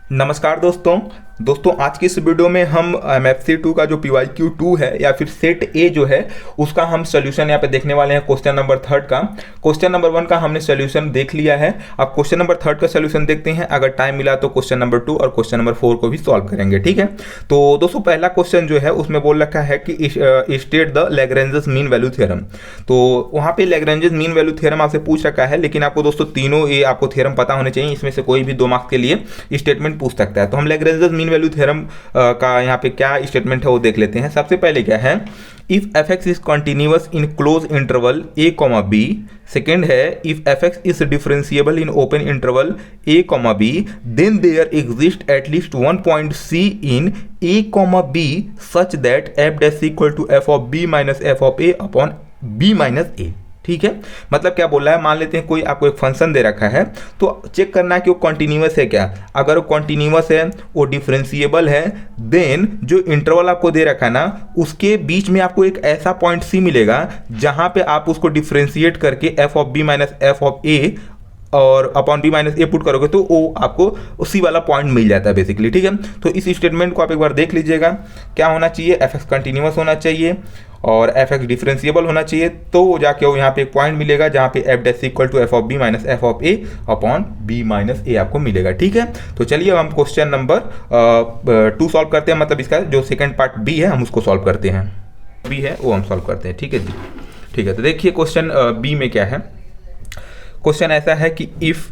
नमस्कार दोस्तों आज की इस वीडियो में हम MFC 2 का जो PYQ 2 है या फिर सेट ए जो है उसका हम सोल्यूशन यहाँ पे देखने वाले हैं। क्वेश्चन नंबर 3 का, क्वेश्चन नंबर 1 का हमने सोल्यूशन देख लिया है। अब क्वेश्चन नंबर 3 का सोल्यूशन देखते हैं। अगर टाइम मिला तो क्वेश्चन नंबर 2 और क्वेश्चन नंबर 4 को भी सॉल्व करेंगे, ठीक है। तो दोस्तों पहला क्वेश्चन जो है उसमें बोल रखा है कि state the Lagrange's mean value theorem. तो वहाँ पे लैग्रेंजेस मीन वैल्यू थ्योरम आपसे पूछ रखा है, लेकिन आपको दोस्तों तीनों ये आपको थ्योरम पता होने चाहिए। इसमें से कोई भी 2 मार्क्स के लिए स्टेटमेंट पूछ सकता है। तो हम लैग्रेंजेस मीन वैल्यू थ्योरम का यहाँ पे क्या स्टेटमेंट है वो देख लेते हैं। सबसे पहले क्या है, if fx is continuous in close interval a, b। Second है, if fx is differentiable in open interval a, b, then there exist at least one point c in a, b such that f dash equal to f of b minus f of a upon b minus a। ठीक है, मतलब क्या बोल रहा है, मान लेते हैं कोई आपको एक फंक्शन दे रखा है तो चेक करना है कि वो कॉन्टिन्यूअस है क्या। अगर वो कॉन्टिन्यूअस है, वो डिफरेंशिएबल है, देन जो इंटरवल आपको दे रखा है ना उसके बीच में आपको एक ऐसा पॉइंट सी मिलेगा जहां पे आप उसको डिफरेंशिएट करके F of B minus F of A और upon B minus A put करोगे तो वो आपको उसी वाला पॉइंट मिल जाता है बेसिकली, ठीक है। तो इस स्टेटमेंट को आप एक बार देख लीजिएगा। क्या होना चाहिए, एफ एक्स कंटिन्यूअस होना चाहिए और एफ एक्स डिफरेंशिएबल होना चाहिए, तो जाके वो यहाँ पे एक पॉइंट मिलेगा जहाँ पे F dash equal to F of B minus F of A upon B minus A आपको मिलेगा, ठीक है। तो चलिए अब हम क्वेश्चन नंबर 2 सॉल्व करते हैं, मतलब इसका जो सेकेंड पार्ट बी है हम उसको सॉल्व करते हैं। बी है वो हम सॉल्व करते हैं, ठीक है जी, ठीक है। तो देखिए क्वेश्चन बी में क्या है। क्वेश्चन ऐसा है कि if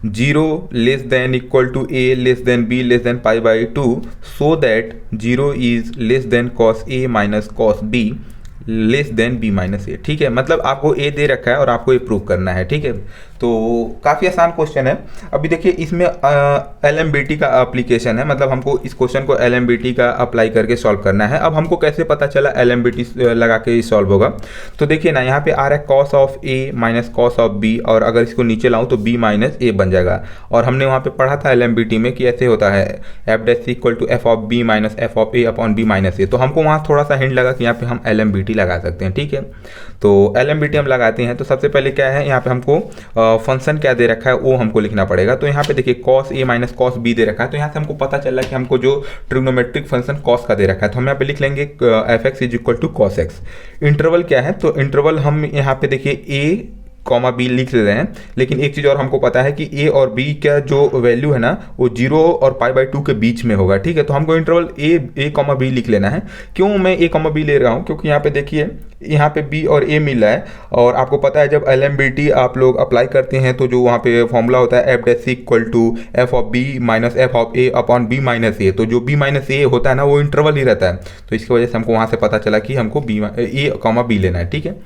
0 less than equal to a less than b less than pi by 2 so that 0 is less than cos a minus cos b less than b minus A, ठीक है। मतलब आपको a दे रखा है और आपको ये प्रूव करना है, ठीक है। तो काफ़ी आसान क्वेश्चन है। अभी देखिए इसमें LMBT का एप्लीकेशन है, मतलब हमको इस क्वेश्चन को LMBT का अप्लाई करके सॉल्व करना है। अब हमको कैसे पता चला LMBT लगा के सॉल्व होगा, तो देखिए ना यहाँ पे आ रहा है cos of a minus cos of b, और अगर इसको नीचे लाऊं तो b माइनस ए बन जाएगा। और हमने वहाँ पे पढ़ा था LMBT में कि ऐसे होता है F dash equal to F of B minus F of A upon B minus A. तो हमको वहाँ थोड़ा सा हिंट लगा कि यहाँ पे हम LMBT लगा सकते हैं, ठीक है। तो LMBT हम लगाते हैं। तो सबसे पहले क्या है, यहाँ पे हमको फंक्शन क्या दे रखा है वो हमको लिखना पड़ेगा। तो यहाँ पे देखिए cos A minus cos B दे रखा है, तो यहाँ से हमको पता चल रहा है कि हमको जो ट्रिग्नोमेट्रिक फंक्शन कॉस का दे रखा है, तो हम यहाँ पे लिख लेंगे F X is equal to cos X. Interval क्या है, तो इंटरवल हम यहाँ पे देखिए ए कॉमा बी लिख लेते हैं, लेकिन एक चीज़ और हमको पता है कि ए और बी का जो वैल्यू है ना वो 0 और पाई बाई 2 के बीच में होगा, ठीक है। तो हमको इंटरवल ए कॉमा बी लिख लेना है। क्यों मैं ए कॉमा बी ले रहा हूँ, क्योंकि यहाँ पे देखिए यहाँ पे बी और ए मिल रहा है, और आपको पता है जब LMBT आप लोग अप्लाई करते हैं तो जो वहाँ पे फॉर्मूला होता है F dash equal to F of B minus F of A upon B minus A, तो जो बी माइनस ए होता है ना वो इंटरवल ही रहता है। तो इसकी वजह से हमको वहाँ से पता चला कि हमको ए कॉमा बी लेना है, ठीक है।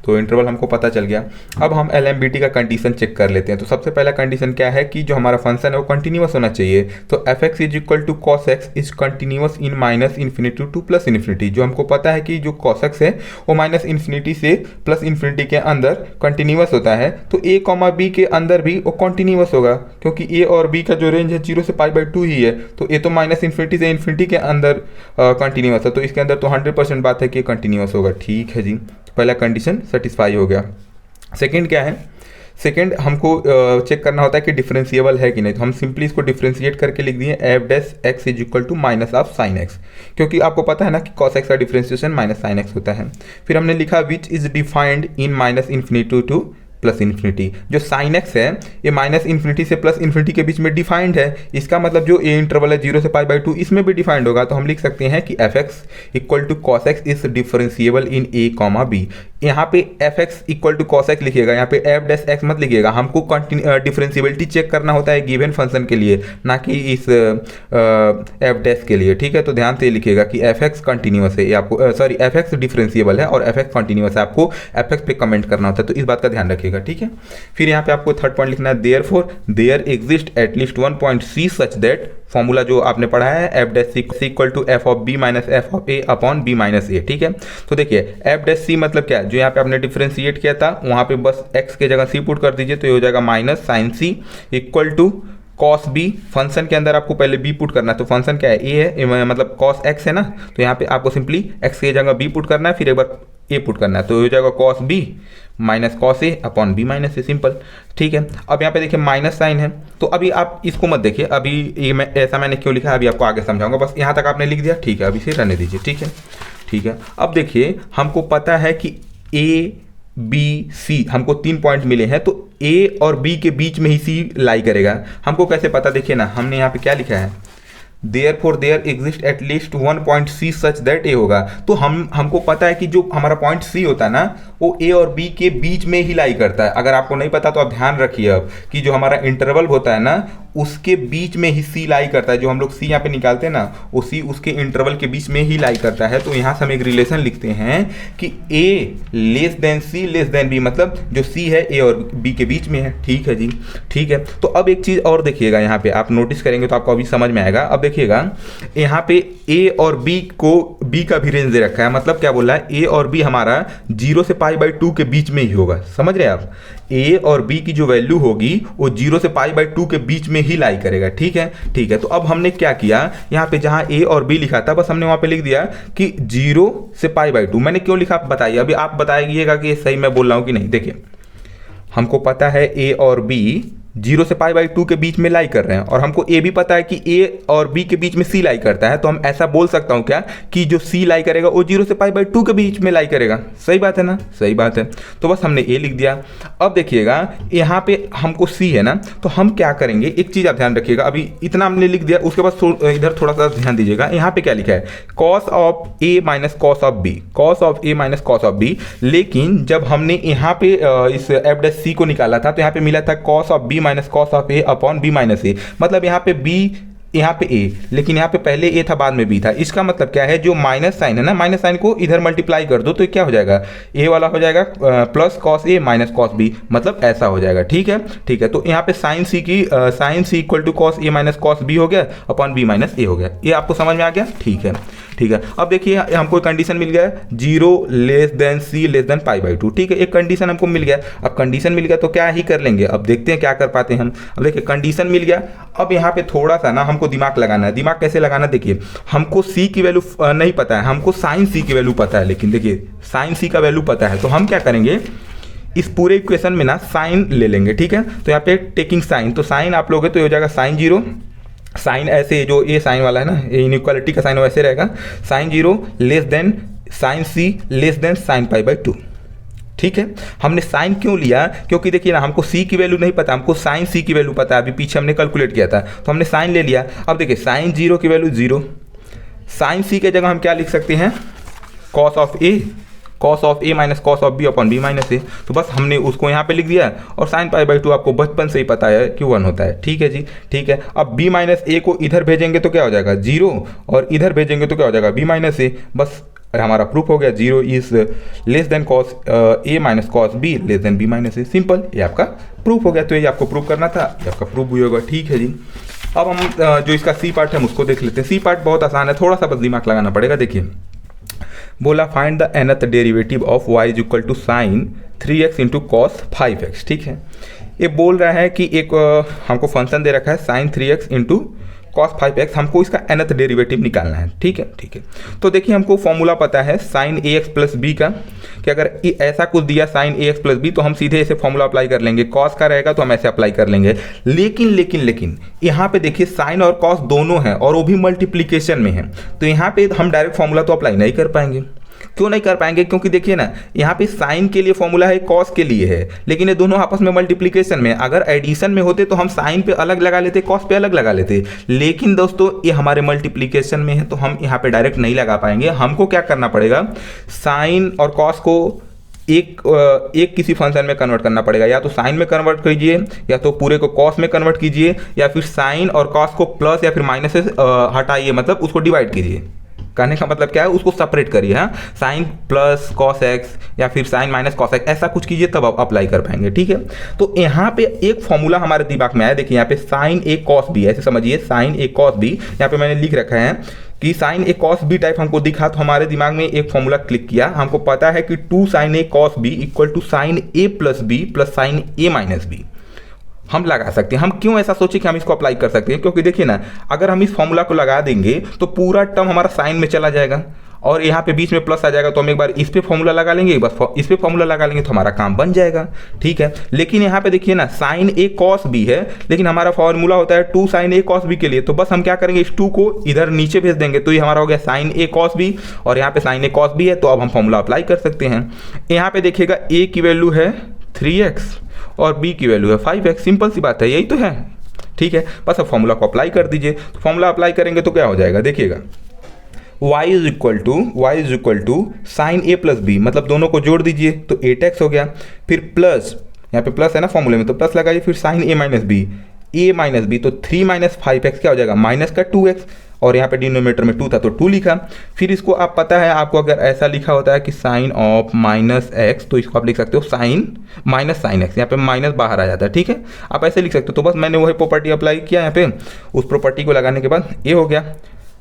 तो इंटरवल हमको पता चल गया। अब हम LMBT का कंडीशन चेक कर लेते हैं। तो सबसे पहला कंडीशन क्या है कि जो हमारा फंक्शन है वो कंटिन्यूअस होना चाहिए। तो F X is equal to cos X is continuous in minus infinity to plus infinity. जो हमको पता है कि जो कॉस एक्स है वो माइनस इन्फिनिटी से प्लस इन्फिनिटी के अंदर कंटिन्यूअस होता है, तो ए कॉमा बी के अंदर भी वो कंटिन्यूअस होगा, क्योंकि ए और बी का जो रेंज है 0 से पाई बाई 2 ही है। तो ए तो माइनस इन्फिनिटी से इन्फिनिटी के अंदर कंटिन्यूअस है, तो इसके अंदर तो 100% बात है कि कंटिन्यूअस होगा, ठीक है जी। पहला कंडीशन सेटिस्फाई हो गया। सेकंड क्या है, सेकंड हमको चेक करना होता है कि डिफरेंशिएबल है कि नहीं। तो हम सिंपली इसको डिफरेंशिएट करके लिख दिए F dash X is equal to minus of sine X, क्योंकि आपको पता है ना कि कॉस एक्स का डिफरेंशिएशन माइनस साइन एक्स होता है। फिर हमने लिखा which is defined in minus infinity to plus infinity. जो साइन एक्स है ये माइनस इन्फिनिटी से प्लस इन्फिनिटी के बीच में डिफाइंड है, इसका मतलब जो ए इंटरवल है 0 से पाई बाई 2 इसमें भी डिफाइंड होगा। तो हम लिख सकते हैं कि F X equal to cos X is differentiable in A comma B. यहाँ पे F X equal to cos X लिखिएगा, यहाँ पे एफ डैश एक्स मत लिखिएगा। हमको डिफरेंशिएबिलिटी चेक करना होता है गिवन फंक्शन के लिए, ना कि इस एफ डैश के लिए, ठीक है। तो ध्यान से लिखिएगा कि एफ एक्स कंटिन्यूअस है, आपको सॉरी एफ एक्स डिफरेंशिएबल है और एफ एक्स कंटिन्यूअस है, आपको एफ एक्स पे कमेंट करना होता है, तो इस बात का ध्यान रखिएगा, ठीक है। फिर यहाँ पे आपको थर्ड पॉइंट लिखना है therefore there exist at least one point C such that, formula जो आपने पढ़ा है F dash equal to F of B minus F of A upon B minus A, ठीक है। तो देखिए एफ डैश सी मतलब क्या है, जो यहाँ पे आपने डिफरेंशिएट किया था वहाँ पे बस एक्स के जगह सी पुट कर दीजिए, तो ये हो जाएगा minus sine C equal to cos B. Function के अंदर आपको पहले बी पुट करना है, तो फंक्शन क्या है ए है, मतलब कॉस एक्स है ना, तो यहाँ पे आपको सिंपली एक्स की जगह बी पुट करना है, फिर एक बार ए पुट करना है, तो हो जाएगा cos B minus cos A upon B minus A, simple. ठीक है, अब यहाँ पे देखिए माइनस साइन है, तो अभी आप इसको मत देखिए, अभी ये ऐसा मैंने क्यों लिखा है अभी आपको आगे समझाऊंगा, बस यहाँ तक आपने लिख दिया, ठीक है, अभी इसे रहने दीजिए। ठीक है, ठीक है, अब देखिए हमको पता है कि ए बी सी हमको 3 पॉइंट मिले हैं, तो ए और बी के बीच में ही सी लाई करेगा। हमको कैसे पता, देखिए ना, हमने यहाँ पे क्या लिखा है, Therefore there exists at least one point C such that A होगा। तो हमको पता है कि जो हमारा पॉइंट C होता है ना, वो A और B के बीच में ही लाई करता है। अगर आपको नहीं पता तो आप ध्यान रखिए अब कि जो हमारा इंटरवल होता है ना, उसके बीच में ही C लाई करता है। जो हम लोग C यहाँ पे निकालते हैं ना, वो C उसके इंटरवल के बीच में ही लाई करता है। तो यहाँ से हम एक रिलेशन लिखते हैं कि A less than C less than B, मतलब जो C है A और B के बीच में है। ठीक है जी, ठीक है। तो अब एक चीज़ और देखिएगा, यहाँ पे आप नोटिस करेंगे तो आपको अभी समझ में आएगा। अब देखिएगा यहाँ पे A और B को B का भी रेंज दे रखा है, मतलब क्या बोल रहा है, A और B हमारा 0 से π/2 के बीच में ही होगा। समझ रहे हैं आप, A और B की जो वैल्यू होगी वो 0 से π/2 के बीच में ही लाई करेगा। ठीक है, ठीक है। तो अब हमने क्या किया, यहाँ पे जहाँ A और B लिखा था, बस हमने वहाँ पे लिख दिया कि 0 से π/2। मैंने क्यों लिखा आप बताइए, अभी आप बताइएगा कि सही मैं बोल रहा हूँ कि नहीं। देखिए हमको पता है A और B 0 से π/2 के बीच में लाई कर रहे हैं, और हमको A भी पता है कि A और B के बीच में C लाई करता है। तो हम ऐसा बोल सकता हूँ क्या कि जो C लाई करेगा वो 0 से π/2 के बीच में लाई करेगा। सही बात है ना, सही बात है। तो बस हमने A लिख दिया। अब देखिएगा यहाँ पे हमको C है ना, तो हम क्या करेंगे, एक चीज़ आप ध्यान रखिएगा, अभी इतना हमने लिख दिया, उसके बाद इधर थोड़ा सा ध्यान दीजिएगा। यहाँ पे क्या लिखा है, cos of A minus cos of B, cos of A minus cos of B। लेकिन जब हमने यहाँ पे इस f' को निकाला था, तो यहाँ पे मिला था cos of B minus cos of A upon B minus A, मतलब यहाँ पे B यहाँ पे A, लेकिन यहाँ पे पहले A था बाद में B था। इसका मतलब क्या है, जो माइनस साइन है ना, माइनस साइन को इधर मल्टीप्लाई कर दो तो क्या हो जाएगा, A वाला हो जाएगा plus cos A minus cos B, मतलब ऐसा हो जाएगा। ठीक है, ठीक है। तो यहाँ पे साइन C की sine C equal to cos A minus cos B हो गया अपॉन B माइनस A हो गया। ये आपको समझ में आ गया। ठीक है, ठीक है। अब देखिए हमको एक कंडीशन मिल गया है, 0 less than C less than π/2। ठीक है, एक कंडीशन हमको मिल गया। अब कंडीशन मिल गया तो क्या ही कर लेंगे, अब देखते हैं क्या कर पाते हैं हम। अब देखिए कंडीशन मिल गया, अब यहाँ पे थोड़ा सा ना हमको दिमाग लगाना है। दिमाग कैसे लगाना, देखिए हमको C की वैल्यू नहीं पता है, हमको साइन C की वैल्यू पता है, लेकिन देखिए साइन C का वैल्यू पता है। तो हम क्या करेंगे, इस पूरे इक्वेशन में ना साइन ले लेंगे। ठीक है, तो यहाँ पे टेकिंग साइन, तो साइन आप लोगे तो ये हो जाएगा साइन 0, साइन ऐसे जो ये साइन वाला है ना, ये इनइक्वालिटी का साइन वैसे रहेगा, sine 0 less than sine C less than sine π/2। ठीक है, हमने साइन क्यों लिया, क्योंकि देखिए ना हमको C की वैल्यू नहीं पता, हमको साइन C की वैल्यू पता है, अभी पीछे हमने कैलकुलेट किया था, तो हमने साइन ले लिया। अब देखिए साइन 0 की वैल्यू 0, साइन C के जगह हम क्या लिख सकते हैं, cos of A, cos of A minus cos of B upon B minus A. तो बस हमने उसको यहाँ पे लिख दिया, और साइन π/2 आपको बचपन से ही पता है कि 1 होता है। ठीक है जी, ठीक है। अब B माइनस ए को इधर भेजेंगे तो क्या हो जाएगा 0, और इधर भेजेंगे तो क्या हो जाएगा B माइनस ए। बस हमारा प्रूफ हो गया, 0 is less than cos A minus cos B less than B minus A. Simple, ये आपका प्रूफ हो गया। तो ये आपको प्रूफ करना था, ये आपका प्रूफ भी होगा। ठीक है जी, अब हम जो इसका C पार्ट है हम उसको देख लेते हैं। C पार्ट बहुत आसान है, थोड़ा सा बस दिमाग लगाना पड़ेगा। देखिए बोला find the nth derivative of y is equal to sine 3x into cos 5x। ठीक है, ये बोल रहा है कि एक हमको फंक्शन दे रखा है sign 3x into cos 5x, हमको इसका nth डेरिवेटिव निकालना है। ठीक है, ठीक है। तो देखिए हमको फॉर्मूला पता है साइन ax प्लस b का, कि अगर ऐसा कुछ दिया साइन ax प्लस b तो हम सीधे ऐसे फॉर्मूला अप्लाई कर लेंगे, कॉस का रहेगा तो हम ऐसे अप्लाई कर लेंगे। लेकिन यहाँ पे देखिए साइन और कॉस दोनों हैं, और वो भी मल्टीप्लीकेशन में है, तो यहाँ पे हम डायरेक्ट फॉर्मूला तो अप्लाई नहीं कर पाएंगे। क्यों नहीं कर पाएंगे, क्योंकि देखिए ना यहाँ पे साइन के लिए फॉर्मूला है, कॉस के लिए है, लेकिन ये दोनों आपस में मल्टीप्लिकेशन में। अगर एडिशन में होते तो हम साइन पे अलग लगा लेते, कॉस पे अलग लगा लेते, लेकिन दोस्तों ये हमारे मल्टीप्लिकेशन में है तो हम यहाँ पे डायरेक्ट नहीं लगा पाएंगे। हमको क्या करना पड़ेगा, साइन और कॉस को एक किसी फंक्शन में कन्वर्ट करना पड़ेगा, या तो साइन में कन्वर्ट कीजिए, या तो पूरे को कॉस में कन्वर्ट कीजिए, या फिर साइन और कॉस को प्लस या फिर माइनस से हटाइए, मतलब उसको डिवाइड कीजिए। कहने का मतलब क्या है, उसको सेपरेट करिए। हाँ, साइन प्लस कॉस एक्स या फिर साइन माइनस कॉस एक्स, ऐसा कुछ कीजिए तब आप अप्लाई कर पाएंगे। ठीक है, तो यहाँ पे एक फॉर्मूला हमारे दिमाग में आया। देखिए यहाँ पे साइन ए कॉस बी, ऐसे समझिए साइन ए कॉस बी, यहाँ पे मैंने लिख रखा है कि sign A cos B type हमको दिखा, तो हमारे दिमाग में एक फॉर्मूला क्लिक किया। हमको पता है कि 2 sine A cos B equal to sine A plus B plus sine A minus B, हम लगा सकते हैं। हम क्यों ऐसा सोचे कि हम इसको अप्लाई कर सकते हैं, क्योंकि देखिए ना अगर हम इस फॉर्मूला को लगा देंगे तो पूरा टर्म हमारा साइन में चला जाएगा, और यहाँ पे बीच में प्लस आ जाएगा तो हम एक बार इस पे फॉर्मूला लगा लेंगे, एक बार इस पे फॉर्मूला लगा लेंगे तो हमारा काम बन जाएगा। ठीक है, लेकिन यहाँ पे देखिए ना साइन ए कॉस बी है, लेकिन हमारा फॉर्मूला होता है 2 sin a cos b के लिए, तो बस हम क्या करेंगे इस 2 को इधर नीचे भेज देंगे, तो ये हमारा हो गया साइन ए कॉस बी और यहाँ पे साइन ए कॉस बी है, तो अब हम फॉर्मूला अप्लाई कर सकते हैं। यहाँ पे देखिएगा a की वैल्यू है 3x और b की वैल्यू है 5x, सिंपल सी बात है, यही तो है। ठीक है, बस अब फॉर्मूला को अप्लाई कर दीजिए। तो फॉर्मूला अप्लाई करेंगे तो क्या हो जाएगा, देखिएगा y is equal to sine A plus B, मतलब दोनों को जोड़ दीजिए तो 8x हो गया, फिर प्लस यहाँ पे प्लस है ना फॉर्मूले में तो प्लस लगाइए, फिर साइन ए माइनस बी तो 3 माइनस 5x क्या हो जाएगा माइनस का 2x, और यहाँ पे डिनोमिनेटर में 2 था तो 2 लिखा। फिर इसको आप पता है आपको अगर ऐसा लिखा होता है कि साइन ऑफ माइनस एक्स तो इसको आप लिख सकते हो साइन माइनस साइन एक्स, यहाँ पे माइनस बाहर आ जाता है। ठीक है, आप ऐसे लिख सकते हो। तो बस मैंने वही प्रॉपर्टी अप्लाई किया यहाँ पे, उस प्रॉपर्टी को लगाने के बाद ये हो गया।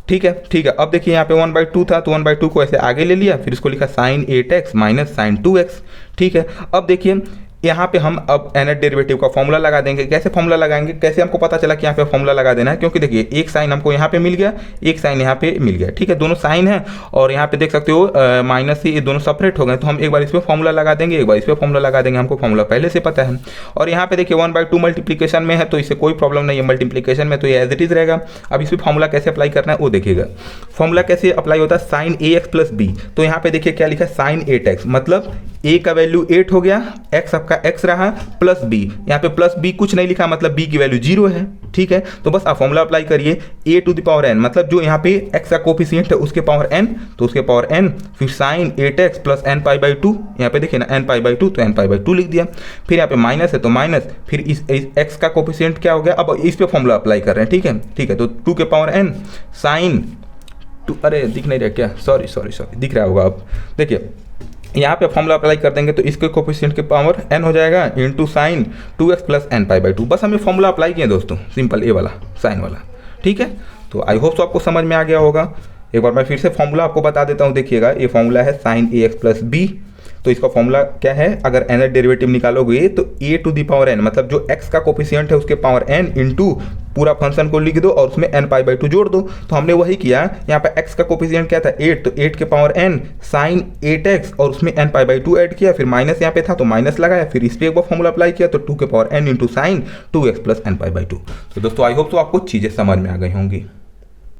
ठीक है, अब देखिए यहाँ पे 1/2 था तो 1/2 को ऐसे आगे ले लिया, फिर इसको लिखा sign 8x minus sign 2x। ठीक है, अब देखिए यहाँ पे हम अब nth डेरिवेटिव का फॉर्मूला लगा देंगे। कैसे फॉर्मूला लगाएंगे, कैसे हमको पता चला कि यहाँ पे फॉर्मूला लगा देना है, क्योंकि देखिए एक साइन हमको यहाँ पे मिल गया, एक साइन यहाँ पे मिल गया। ठीक है, दोनों साइन है और यहाँ पे देख सकते हो माइनस से ये दोनों सेपरेट हो गए, तो हम एक बार इस पर फॉर्मूला लगा देंगे, एक बार इस पर फॉर्मूला लगा देंगे, हमको फॉर्मूला पहले से पता है। और यहाँ पे देखिए 1/2 मल्टीप्लीकेशन में है तो इससे कोई प्रॉब्लम नहीं है, मल्टीप्लीकेशन में तो ये एज इट इज रहेगा। अब इस पर फॉर्मूला कैसे अप्लाई करना है वो देखिएगा। फॉर्मूला कैसे अप्लाई होता है, साइन ax प्लस बी, तो यहाँ पे देखिए क्या लिखा है साइन 8x, मतलब a का वैल्यू 8 हो गया, x आपका x रहा प्लस b, यहाँ पे प्लस b कुछ नहीं लिखा मतलब b की वैल्यू 0 है। ठीक है, तो बस आप फॉर्मूला अप्लाई करिए a to the power n, मतलब जो यहाँ पे x का कोफिशिएंट है उसके पावर n, तो उसके पावर n, फिर sine 8x plus n pi by 2, यहाँ पे देखिए ना n पाई बाई 2 तो n पाई बाई 2 लिख दिया, फिर यहाँ पे माइनस है तो माइनस, फिर इस x का कोफिशिएंट क्या हो गया, अब इस पे फॉर्मूला अप्लाई कर रहे हैं। ठीक है, तो 2 के पावर n साइन 2, अरे दिख नहीं रहा क्या, सॉरी दिख रहा होगा। अब देखिए यहाँ पे फॉर्मूला अप्लाई कर देंगे तो इसके कोफिशिएंट के पावर n हो जाएगा into sine 2x plus n pi by 2। बस हमें फॉर्मूला अप्लाई किए दोस्तों, सिंपल ए वाला साइन वाला। ठीक है, तो आई होप तो आपको समझ में आ गया होगा। एक बार मैं फिर से फॉर्मूला आपको बता देता हूँ। देखिएगा ये फॉर्मूला है साइन ax प्लस बी, तो इसका फॉर्मूला क्या है, अगर nth डेरिवेटिव निकालोगे तो a to the power n, मतलब जो x का कोफिशिएंट है उसके पावर n इंटू पूरा फंक्शन को लिख दो और उसमें n पाई बाई 2 जोड़ दो। तो हमने वही किया, यहाँ पे x का कोफिशिएंट क्या था 8, तो 8 के पावर n साइन 8x और उसमें n पाई बाई 2 ऐड किया, फिर माइनस यहाँ पे था तो माइनस लगाया, फिर इस पर एक बार फॉर्मूला अप्लाई किया तो 2 के power n into sine 2x plus n pi by 2। तो दोस्तों आई होप तो आपको चीज़ें समझ में आ गई होंगी।